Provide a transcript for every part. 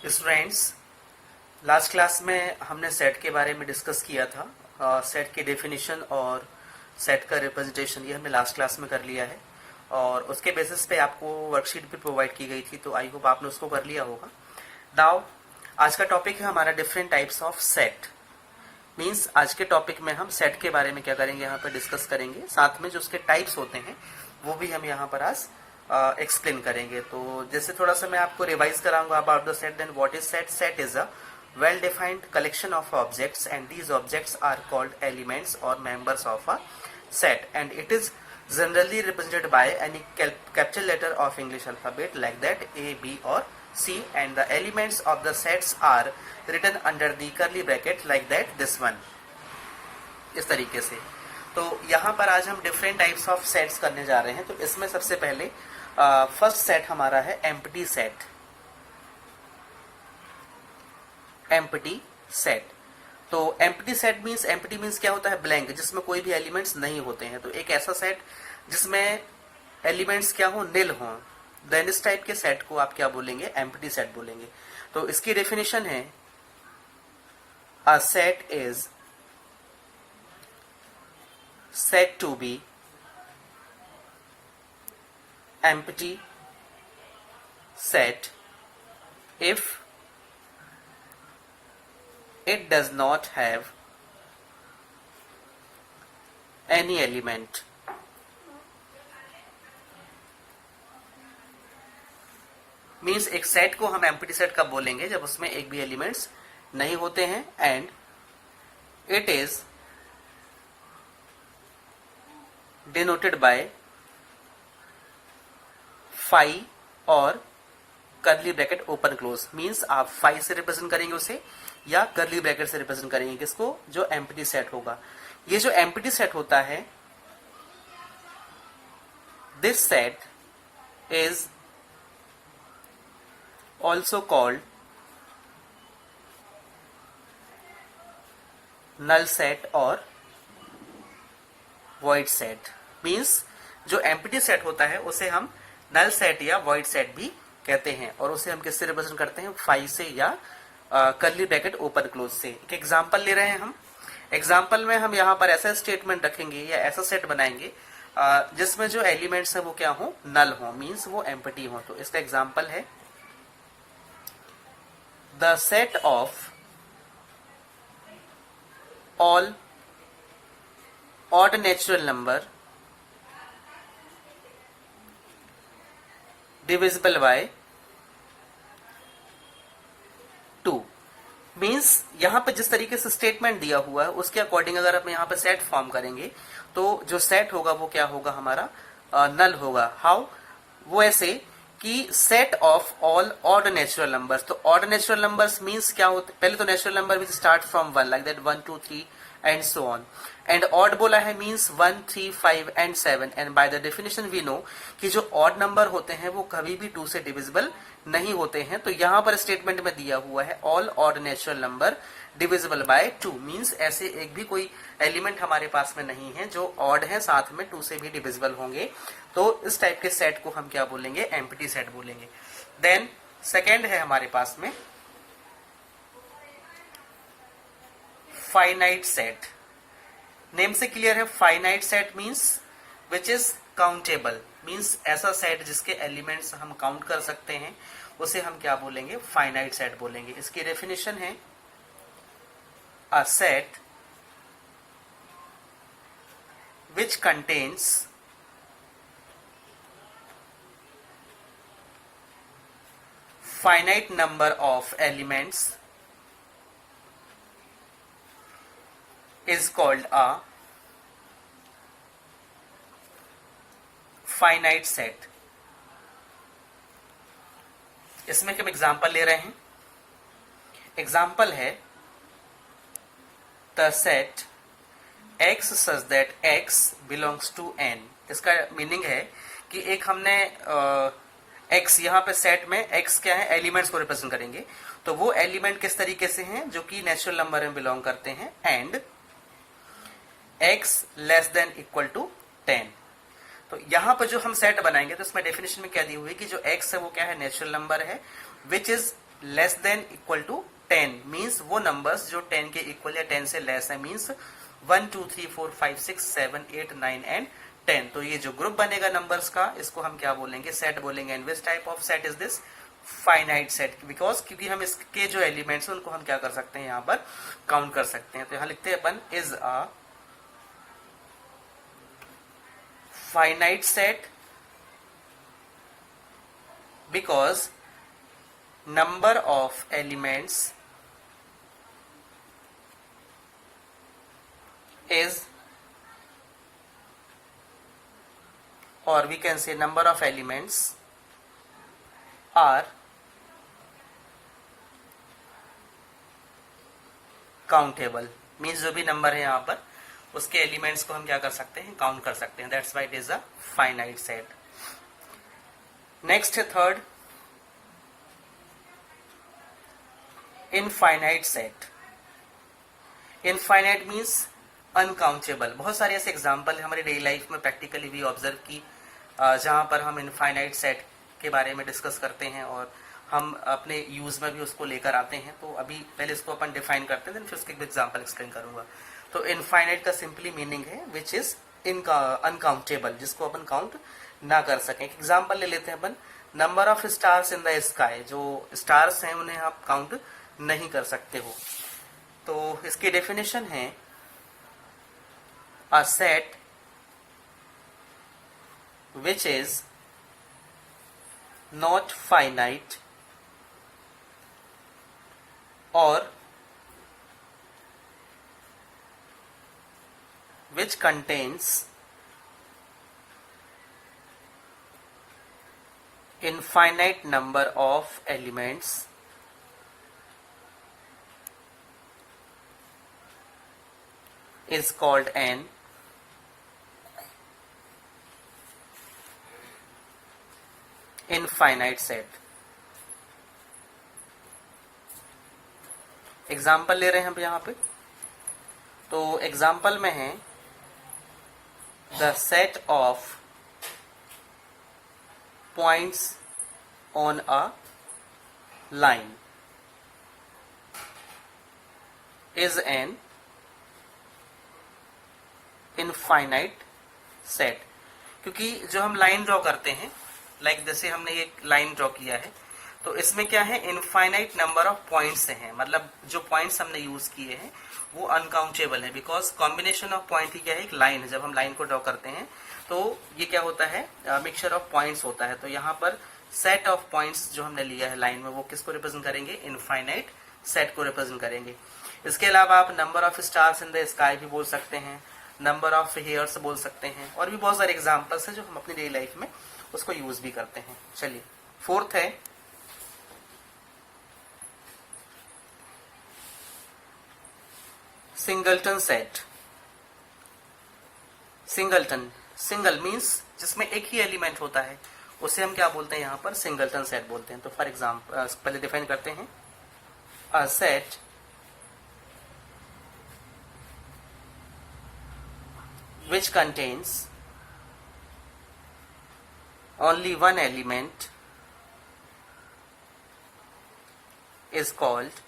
Students, last class में हमने set के बारे में डिस्कस किया था। सेट की डेफिनेशन और सेट का रिप्रेजेंटेशन ये हमने लास्ट क्लास में कर लिया है और उसके बेसिस पे आपको वर्कशीट भी प्रोवाइड की गई थी, तो आई होप आपने उसको कर लिया होगा। नाउ आज का टॉपिक है हमारा different types of set. Means आज के टॉपिक में हम सेट के बारे में क्या करेंगे, यहाँ पर डिस्कस करेंगे, साथ में जो उसके टाइप्स होते हैं वो भी हम यहाँ पर आज एक्सप्लेन करेंगे। तो जैसे थोड़ा सा मैं आपको रिवाइज कराऊंगा about the set. Then what is set? Set is a well defined collection of objects and these objects are called elements or members of a set, and it is generally represented by any capital letter of English alphabet like that A, B or C, and the elements of the sets are written under the curly bracket like that this one, इस तरीके से। तो यहाँ पर आज हम different types of sets करने जा रहे हैं। तो इसमें सबसे पहले फर्स्ट सेट हमारा है एम्प्टी सेट। एम्प्टी सेट, तो empty set means, empty means क्या होता है? ब्लैंक, जिसमें कोई भी एलिमेंट्स नहीं होते हैं। तो एक ऐसा सेट जिसमें एलिमेंट्स क्या हो? निल हो। देन इस टाइप के सेट को आप क्या बोलेंगे? एम्प्टी सेट बोलेंगे। तो इसकी डेफिनेशन है a set is said to be empty set if it does not have any element. Means एक सेट को हम एम्प्टी सेट कब बोलेंगे? जब उसमें एक भी एलिमेंट्स नहीं होते हैं and it is denoted by phi और curly bracket open close. Means आप phi से रिप्रेजेंट करेंगे उसे या कर्ली ब्रैकेट से रिप्रेजेंट करेंगे किसको? जो एम्प्टी सेट होगा। ये जो एम्प्टी सेट होता है, this set is also called null set और वॉइड सेट। मीन्स जो एम्प्टी सेट होता है उसे हम नल सेट या वॉइड सेट भी कहते हैं और उसे हम किससे रिप्रेजेंट करते हैं? फाई से या कर्ली ब्रैकेट ओपन क्लोज से। एक एग्जांपल ले रहे हैं हम। एग्जांपल में हम यहाँ पर ऐसा स्टेटमेंट रखेंगे या ऐसा सेट बनाएंगे जिसमें जो एलिमेंट्स है वो क्या हो? नल हो, मीन्स वो एम्प्टी हो। तो इसका एग्जांपल है the set of all odd natural number divisible by 2। Means यहाँ पे जिस तरीके से स्टेटमेंट दिया हुआ है उसके अकॉर्डिंग अगर हम यहाँ पे सेट फॉर्म करेंगे तो जो सेट होगा वो क्या होगा? हमारा नल होगा। हाउ? वो ऐसे कि set of all odd natural numbers. तो ऑड नेचुरल नंबर्स मीन्स क्या होते? पहले तो natural number which start from 1 like that 1 2 3 and so on, and odd बोला है means 1 3 5 and 7, and by the definition we know कि जो odd number होते हैं वो कभी भी 2 से divisible नहीं होते हैं। तो यहाँ पर स्टेटमेंट में दिया हुआ है all odd natural number divisible by 2, means ऐसे एक भी कोई एलिमेंट हमारे पास में नहीं है जो odd है साथ में 2 से भी divisible होंगे। तो इस टाइप के सेट को हम क्या बोलेंगे? एम्प्टी सेट बोलेंगे। देन सेकेंड है हमारे पास में फाइनाइट सेट। नेम से क्लियर है। Finite set means which is countable, means ऐसा सेट जिसके एलिमेंट्स हम काउंट कर सकते हैं उसे हम क्या बोलेंगे? फाइनाइट सेट बोलेंगे। इसकी डेफिनेशन है a set which contains finite number of elements is called a finite set। इसमें हम एग्जांपल ले रहे हैं। एग्जांपल है the set x such that x belongs to n। इसका मीनिंग है कि एक हमने x यहाँ पे सेट में x क्या है? एलिमेंट्स को रिप्रेजेंट करेंगे। तो वो एलिमेंट किस तरीके से हैं? जो कि नेचुरल नंबर में बिलोंग करते हैं and x less than equal to 10। तो यहाँ पर जो हम सेट बनाएंगे तो इसमें डेफिनेशन में क्या दी हुई है कि जो x है वो क्या है? नेचुरल नंबर है which is less than equal to 10 means वो नंबर्स जो 10 के इक्वल या 10 से लेस है, मीन्स 1 2 3 4 5 6 7 8 9 एंड 10। तो ये जो ग्रुप बनेगा नंबर्स का, इसको हम क्या बोलेंगे? सेट बोलेंगे। And which type of set is this? Finite set, because क्योंकि हम इसके जो एलिमेंट्स हैं उनको हम क्या कर सकते हैं? यहाँ पर काउंट कर सकते हैं। तो यहाँ लिखते हैं अपन is a finite set because number of elements is, or we can say number of elements are countable, means जो भी नंबर है यहाँ पर उसके एलिमेंट्स को हम क्या कर सकते हैं? काउंट कर सकते हैं। That's why it is a finite set. Next है third, infinite set. Infinite means uncountable. बहुत सारे ऐसे एग्जाम्पल है हमारी डेली लाइफ में प्रैक्टिकली भी ऑब्जर्व की, जहां पर हम इनफाइनाइट सेट के बारे में डिस्कस करते हैं और हम अपने यूज में भी उसको लेकर आते हैं। तो अभी पहले इसको अपन डिफाइन करते हैं, फिर उसके एग्जाम्पल एक्सप्लेन करूंगा। तो इनफाइनाइट का सिंपली मीनिंग है विच इज अनकाउंटेबल, जिसको अपन काउंट ना कर सकें। एक एग्जाम्पल ले लेते हैं अपन, number of stars in the sky. जो स्टार्स हैं उन्हें आप काउंट नहीं कर सकते हो। तो इसकी डेफिनेशन है a set which is not finite और which contains infinite number of elements is called an infinite set। Example ले रहे हैं हम यहाँ पे। तो एग्जाम्पल में है the set of points on a line is an infinite set। क्योंकि जो हम लाइन ड्रॉ करते हैं, लाइक जैसे हमने एक लाइन ड्रॉ किया है, तो इसमें क्या है? इनफाइनाइट नंबर ऑफ पॉइंट्स हैं। मतलब जो पॉइंट्स हमने यूज किए हैं वो अनकाउंटेबल है, बिकॉज कॉम्बिनेशन ऑफ पॉइंट ही क्या है? एक लाइन है। जब हम लाइन को ड्रॉ करते हैं तो ये क्या होता है? मिक्सचर ऑफ पॉइंट्स होता है। तो यहाँ पर सेट ऑफ पॉइंट्स जो हमने लिया है लाइन में, वो किसको रिप्रेजेंट करेंगे? इनफाइनाइट सेट को रिप्रेजेंट करेंगे। इसके अलावा आप number of stars in the sky भी बोल सकते हैं, नंबर ऑफ हेयर्स बोल सकते हैं, और भी बहुत सारे एग्जाम्पल्स हैं जो हम अपनी डेली लाइफ में उसको यूज भी करते हैं। चलिए, फोर्थ है singleton set. Singleton, single means जिसमें एक ही एलिमेंट होता है, उसे हम क्या बोलते हैं? यहाँ पर सिंगलटन सेट बोलते हैं। तो फॉर एग्जाम्पल पहले डिफाइन करते हैं, a set which contains only one element is called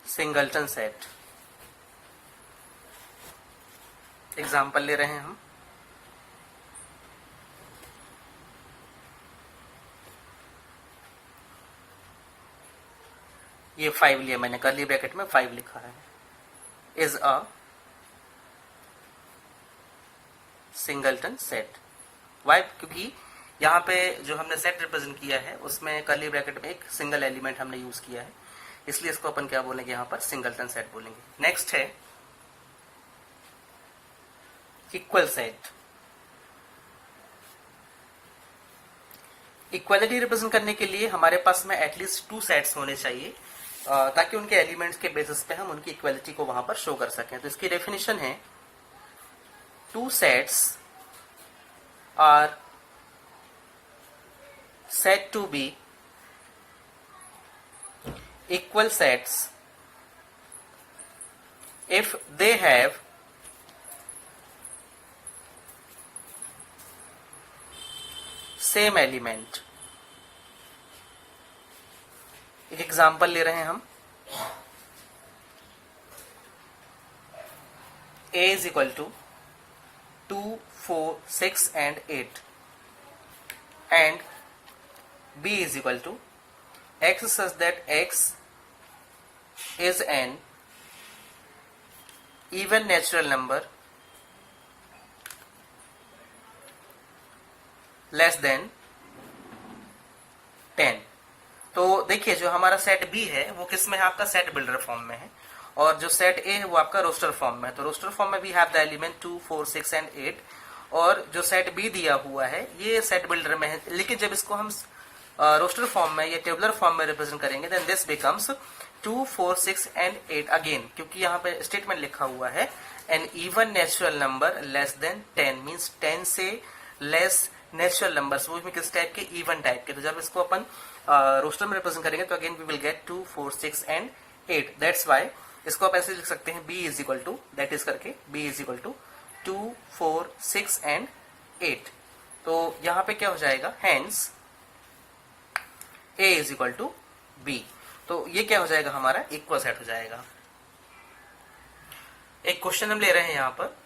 singleton set. Example ले रहे हैं हम, ये 5 लिया मैंने, कर्ली ब्रैकेट में 5 लिखा है, is a singleton set. Why? क्योंकि यहाँ पे जो हमने सेट रिप्रेजेंट किया है उसमें कर्ली ब्रैकेट में एक सिंगल एलिमेंट हमने यूज किया है, इसलिए इसको अपन क्या बोलेंगे? यहाँ पर सिंगलटन सेट बोलेंगे। नेक्स्ट है इक्वल सेट। इक्वलिटी रिप्रेजेंट करने के लिए हमारे पास में एटलीस्ट 2 सेट्स होने चाहिए, ताकि उनके एलिमेंट्स के बेसिस पे हम उनकी इक्वलिटी को वहां पर शो कर सकें। तो इसकी डेफिनेशन है 2 sets are set to B equal sets if they have same element. एक एग्जांपल ले रहे हैं हम। A is equal to 2, 4, 6 and 8 and B is equal to x such that x is an even natural number less than 10। तो देखिए जो हमारा set B है वो किस में है, आपका सेट बिल्डर फॉर्म में है, और जो सेट ए है वो आपका रोस्टर फॉर्म में है। तो रोस्टर फॉर्म में we have the element 2, 4, 6 and 8, और जो सेट बी दिया हुआ है ये सेट बिल्डर में है। लेकिन जब इसको हम रोस्टर फॉर्म में या टेबुलर फॉर्म में रिप्रेजेंट करेंगे then this becomes 2, 4, 6 and 8 again, क्योंकि यहाँ पे स्टेटमेंट लिखा हुआ है an even natural number less than 10, means 10 से लेस नेचुरल नंबर्स, वो किस टाइप के, इवन टाइप के। तो जब इसको अपन रोस्टर में रिप्रेजेंट करेंगे तो again we will get 2, 4, 6 and 8। That's why इसको आप ऐसे लिख सकते हैं b is equal to, that is करके b is equal to 2, 4, 6 and 8। तो यहां पे क्या हो जाएगा, hence a is equal to b। तो ये क्या हो जाएगा, हमारा इक्वल सेट हो जाएगा। एक क्वेश्चन हम ले रहे हैं यहाँ पर।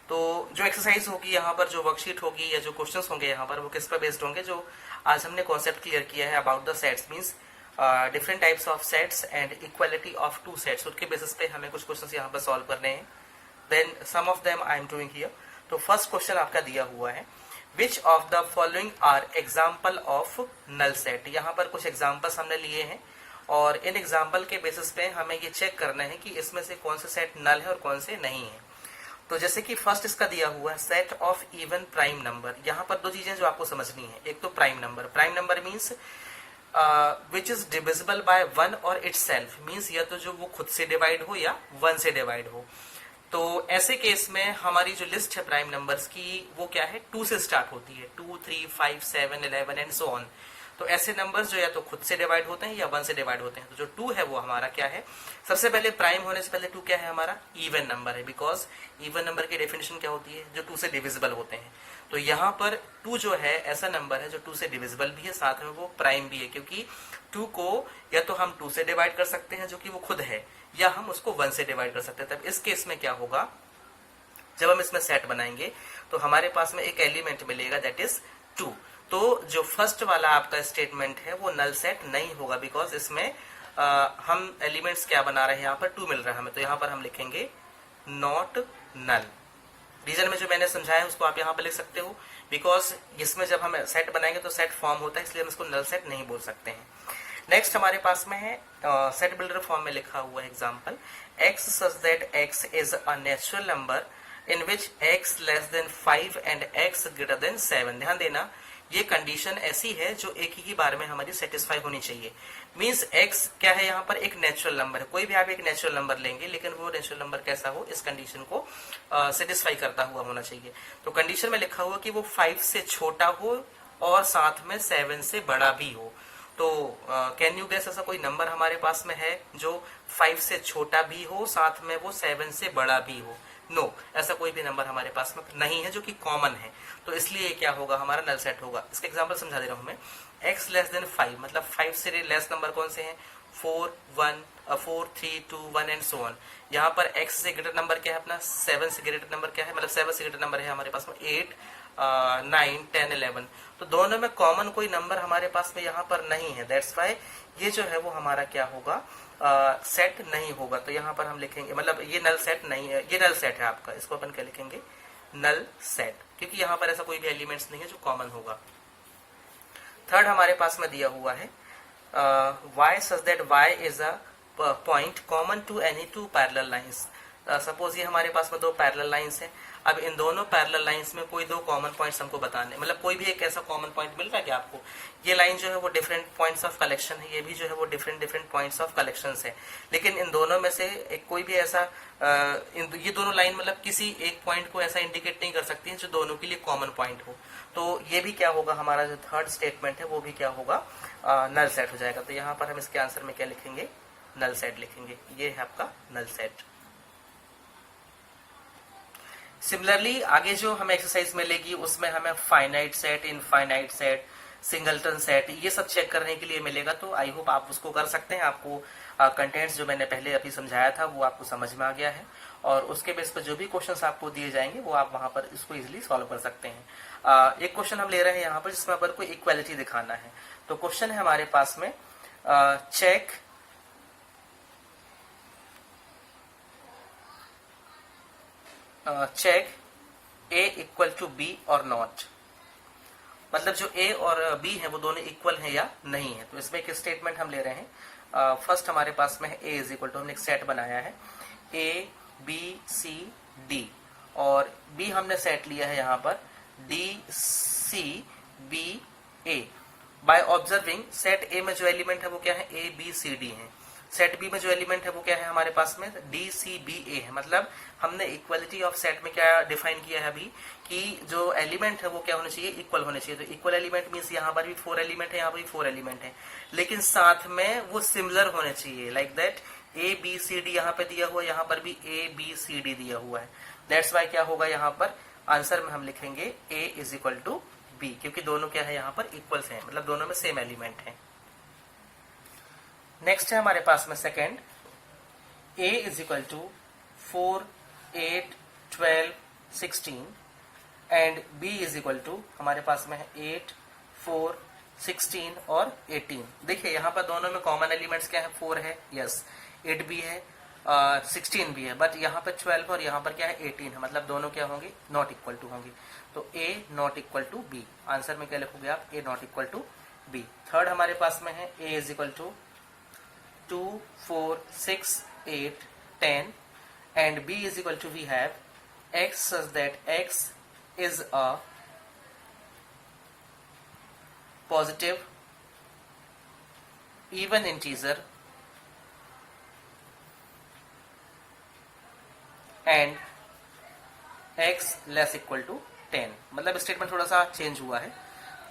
तो जो एक्सरसाइज होगी यहाँ पर, जो वर्कशीट होगी या जो क्वेश्चंस होंगे यहाँ पर, वो किस पर बेस्ड होंगे, जो आज हमने कॉन्सेप्ट क्लियर किया है about the sets, means different types of sets and equality of two sets. उसके बेसिस पे हमें कुछ क्वेश्चंस यहाँ पर सॉल्व करने हैं। Then some of them I am doing here. तो फर्स्ट क्वेश्चन आपका दिया हुआ है, which of the following are example of null set. यहाँ पर कुछ एग्जाम्पल्स हमने लिए हैं और इन एग्जाम्पल के बेसिस पे हमें ये चेक करना है कि इसमें से कौन से सेट नल है और कौन से नहीं है। तो जैसे कि फर्स्ट इसका दिया हुआ है set of even prime number. यहाँ पर दो चीजें जो आपको समझनी है, एक तो prime number. Prime number means which is divisible by 1 और इटसेल्फ, मीन्स या तो जो वो खुद से डिवाइड हो या 1 से डिवाइड हो। तो ऐसे केस में हमारी जो लिस्ट है प्राइम नंबर्स की वो क्या है, 2 से स्टार्ट होती है, 2, 3, 5, 7, 11 एंड सो ऑन। तो ऐसे नंबर्स जो या तो खुद से डिवाइड होते हैं या 1 से डिवाइड होते हैं। तो जो 2 है वो हमारा क्या है, सबसे पहले प्राइम होने से पहले 2 क्या है, हमारा इवन नंबर है, बिकॉज इवन नंबर की डेफिनेशन क्या होती है, जो 2 से डिविजिबल होते हैं। तो यहाँ पर 2 जो है ऐसा नंबर है जो 2 से डिविजिबल भी है, साथ में वो प्राइम भी है, क्योंकि 2 को या तो हम 2 से डिवाइड कर सकते हैं जो कि वो खुद है, या हम उसको 1 से डिवाइड कर सकते हैं। तब इस केस में क्या होगा, जब हम इसमें सेट बनाएंगे तो हमारे पास में एक एलिमेंट मिलेगा दैट इज 2। तो जो फर्स्ट वाला आपका स्टेटमेंट है वो नल सेट नहीं होगा, बिकॉज इसमें हम एलिमेंट्स क्या बना रहे हैं, यहाँ पर 2 मिल रहा है हमें, तो यहाँ पर हम लिखेंगे नॉट नल। रीजन में जो मैंने समझाया उसको आप यहाँ पर लिख सकते हो, बिकॉज इसमें जब हम सेट बनाएंगे तो सेट फॉर्म होता है, इसलिए हम इसको नल सेट नहीं बोल सकते हैं। नेक्स्ट हमारे पास में है सेट बिल्डर फॉर्म में लिखा हुआ है example, x such that x is a natural number in which x less than 5 and x greater than 7। ध्यान देना, ये कंडीशन ऐसी है जो एक ही बार में हमारी सेटिस्फाई होनी चाहिए। मींस x क्या है, यहाँ पर एक नेचुरल नंबर है। कोई भी आप एक नेचुरल नंबर लेंगे, लेकिन वो नेचुरल नंबर कैसा हो, इस कंडीशन को सेटिस्फाई करता हुआ होना चाहिए। तो कंडीशन में लिखा हुआ कि वो 5 से छोटा हो और साथ में 7 से बड़ा भी हो। तो कैन यू गेस, ऐसा कोई नंबर हमारे पास में है जो 5 से छोटा भी हो, साथ में वो 7 से बड़ा भी हो? नो, ऐसा कोई भी नंबर हमारे पास में नहीं है जो कि कॉमन है। तो इसलिए क्या होगा, हमारा नल सेट होगा। इसका एग्जांपल समझा दे रहा हूं मैं। x लेस देन 5 मतलब 5 से लेस नंबर कौन से हैं, 4, 3, 2, 1 एंड सो ऑन। यहाँ पर x से ग्रेटर नंबर क्या है अपना, 7 से ग्रेटर नंबर क्या है, मतलब 7 से ग्रेटर नंबर है हमारे पास में 8, 9, 10, 11। तो दोनों में कॉमन कोई नंबर हमारे पास में यहाँ पर नहीं है। दैट्स वाई ये जो है वो हमारा क्या होगा, सेट नहीं होगा। तो यहाँ पर हम लिखेंगे, मतलब ये नल सेट नहीं है, ये नल सेट है आपका। इसको अपन क्या लिखेंगे, नल सेट, क्योंकि यहाँ पर ऐसा कोई भी एलिमेंट्स नहीं है जो कॉमन होगा। थर्ड हमारे पास में दिया हुआ है, y such that y is a point common to any 2 parallel lines। Suppose ये हमारे पास में 2 पैरेलल लाइंस हैं। अब इन दोनों पैरेलल लाइंस में कोई 2 कॉमन पॉइंट्स हमको बताने, मतलब कोई भी एक ऐसा कॉमन पॉइंट मिल रहा है कि आपको, ये लाइन जो है वो डिफरेंट पॉइंट्स ऑफ कलेक्शन है, ये भी जो है वो डिफरेंट पॉइंट्स ऑफ कलेक्शन है। लेकिन इन दोनों में से एक कोई भी ऐसा ये दोनों लाइन मतलब किसी एक पॉइंट को ऐसा इंडिकेट नहीं कर सकती है जो दोनों के लिए कॉमन पॉइंट हो। तो ये भी क्या होगा, हमारा जो थर्ड स्टेटमेंट है वो भी क्या होगा, नल सेट हो जाएगा। तो यहाँ पर हम इसके आंसर में क्या लिखेंगे, नल सेट लिखेंगे। ये है आपका नल सेट। सिमिलरली आगे जो हमें एक्सरसाइज मिलेगी उसमें हमें finite set, infinite set, singleton set, ये सब चेक करने के लिए मिलेगा। तो आई होप आप उसको कर सकते हैं। आपको कंटेंट्स जो मैंने पहले अभी समझाया था वो आपको समझ में आ गया है, और उसके बेस पर जो भी क्वेश्चंस आपको दिए जाएंगे वो आप वहां पर इसको इजीली सॉल्व कर सकते हैं। एक क्वेश्चन हम ले रहे हैं यहाँ पर जिसमें पर कोई इक्वालिटी दिखाना है। तो क्वेश्चन है हमारे पास में check check A equal to B और नॉट, मतलब जो ए और बी है वो दोनों इक्वल है या नहीं है। तो इसमें एक स्टेटमेंट हम ले रहे हैं। फर्स्ट हमारे पास में है ए इज इक्वल टू, हमने एक सेट बनाया है ए बी सी डी, और बी हमने सेट लिया है यहाँ पर D C B A. By observing set A में जो एलिमेंट है वो क्या है, ए बी सी डी है। सेट बी में जो एलिमेंट है वो क्या है हमारे पास में, डी सी बी ए है। मतलब हमने इक्वलिटी ऑफ सेट में क्या डिफाइन किया है अभी कि जो एलिमेंट है वो क्या होने चाहिए, इक्वल होने चाहिए। तो इक्वल एलिमेंट मीन्स यहाँ पर भी 4 एलिमेंट है, यहाँ पर भी 4 एलिमेंट है, लेकिन साथ में वो सिमिलर होने चाहिए। Like that A B C D यहाँ पे दिया हुआ है, यहाँ पर भी ए बी सी डी दिया हुआ है। दैट्स वाई क्या होगा यहाँ पर आंसर में हम लिखेंगे ए इज इक्वल टू बी, क्योंकि दोनों क्या है यहाँ पर इक्वल्स हैं, मतलब दोनों में सेम एलिमेंट है। नेक्स्ट है हमारे पास में second, a is equal to 4 8 12 16 and b is equal to हमारे पास में है 8 4 16 और 18। देखिए यहाँ पर दोनों में कॉमन एलिमेंट्स क्या है, 4 है, यस, 8 भी है, 16 भी है, बट यहाँ पर 12 और यहाँ पर क्या है 18 है, मतलब दोनों क्या होंगे, नॉट इक्वल टू होंगे। तो a not equal to b, answer में क्या लिखोगे आप, a not equal to b। Third हमारे पास में है a is equal to 2 4 6 8 10 and b is equal to we have x such that x is a positive even integer and x less equal to 10। मतलब statement थोड़ा सा change हुआ है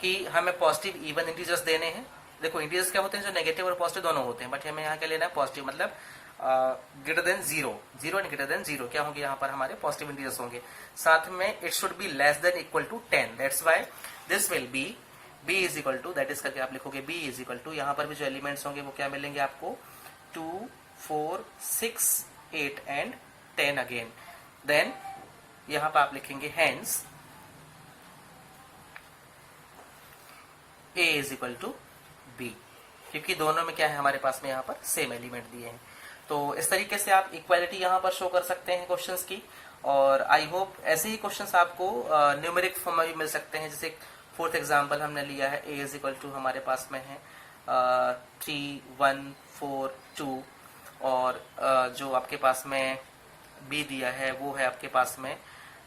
कि हमें पॉजिटिव इवन इंटीजर्स देने हैं। देखो इंटीजर्स क्या होते हैं, जो नेगेटिव और पॉजिटिव दोनों होते हैं, बट हमें यहाँ क्या लेना है, पॉजिटिव, मतलब greater than 0, 0 and greater than 0 क्या होंगे यहाँ पर हमारे पॉजिटिव इंटीजर्स होंगे। साथ में it should be less than equal to 10, that's why this will be b is equal to, that is करके आप लिखोगे b इज इक्वल टू, यहाँ पर भी जो एलिमेंट्स होंगे वो क्या मिलेंगे आपको, 2 4 6 8 एंड 10 अगेन। देन यहाँ पर आप लिखेंगे hence a is equal to b, क्योंकि दोनों में क्या है हमारे पास में यहाँ पर सेम एलिमेंट दिए हैं। तो इस तरीके से आप इक्वालिटी यहाँ पर शो कर सकते हैं क्वेश्चंस की, और आई होप ऐसे ही क्वेश्चंस आपको न्यूमेरिक फॉर्म में भी मिल सकते हैं। जैसे फोर्थ एग्जांपल हमने लिया है, a इज इक्वल टू हमारे पास में है 3 1 4 2, और जो आपके पास में b दिया है वो है आपके पास में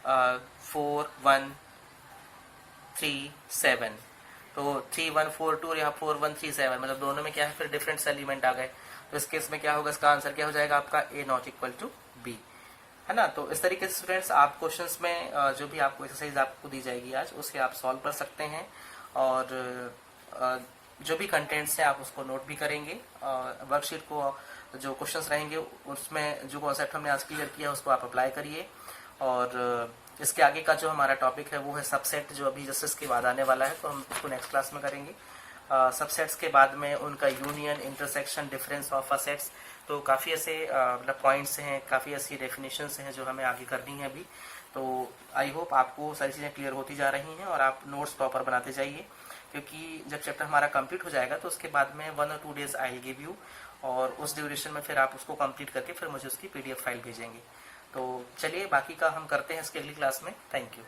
4 1 3 7। तो 3 1 4 2 और यहाँ 4 1 3 7, मतलब दोनों में क्या है फिर डिफरेंट एलिमेंट आ गए। तो इस केस में क्या होगा, इसका आंसर क्या हो जाएगा आपका a not equal to b, है ना। तो इस तरीके से स्टूडेंट्स आप क्वेश्चंस में जो भी आपको एक्सरसाइज आपको दी जाएगी आज, उसके आप सॉल्व कर सकते हैं, और जो भी कंटेंट्स हैं आप उसको नोट भी करेंगे। वर्कशीट को जो क्वेश्चंस रहेंगे उसमें जो कॉन्सेप्ट हमने आज क्लियर किया उसको आप अप्लाई करिए। और इसके आगे का जो हमारा टॉपिक है वो है सबसेट, जो अभी जस्ट इसके बाद आने वाला है, तो हम उसको नेक्स्ट क्लास में करेंगे। सबसेट्स के बाद में उनका union, intersection, difference of sets, तो काफ़ी ऐसे मतलब पॉइंट्स हैं, काफ़ी ऐसी डेफिनेशंस हैं जो हमें आगे करनी है अभी। तो आई होप आपको सारी चीज़ें क्लियर होती जा रही हैं और आप नोट्स प्रॉपर बनाते जाइए, क्योंकि जब चैप्टर हमारा कंप्लीट हो जाएगा तो उसके बाद में 1 और 2 डेज आई गिव यू, और उस ड्यूरेशन में फिर आप उसको कंप्लीट करके फिर मुझे उसकी PDF फाइल भेजेंगे। तो चलिए बाकी का हम करते हैं इसके अगली क्लास में। Thank you.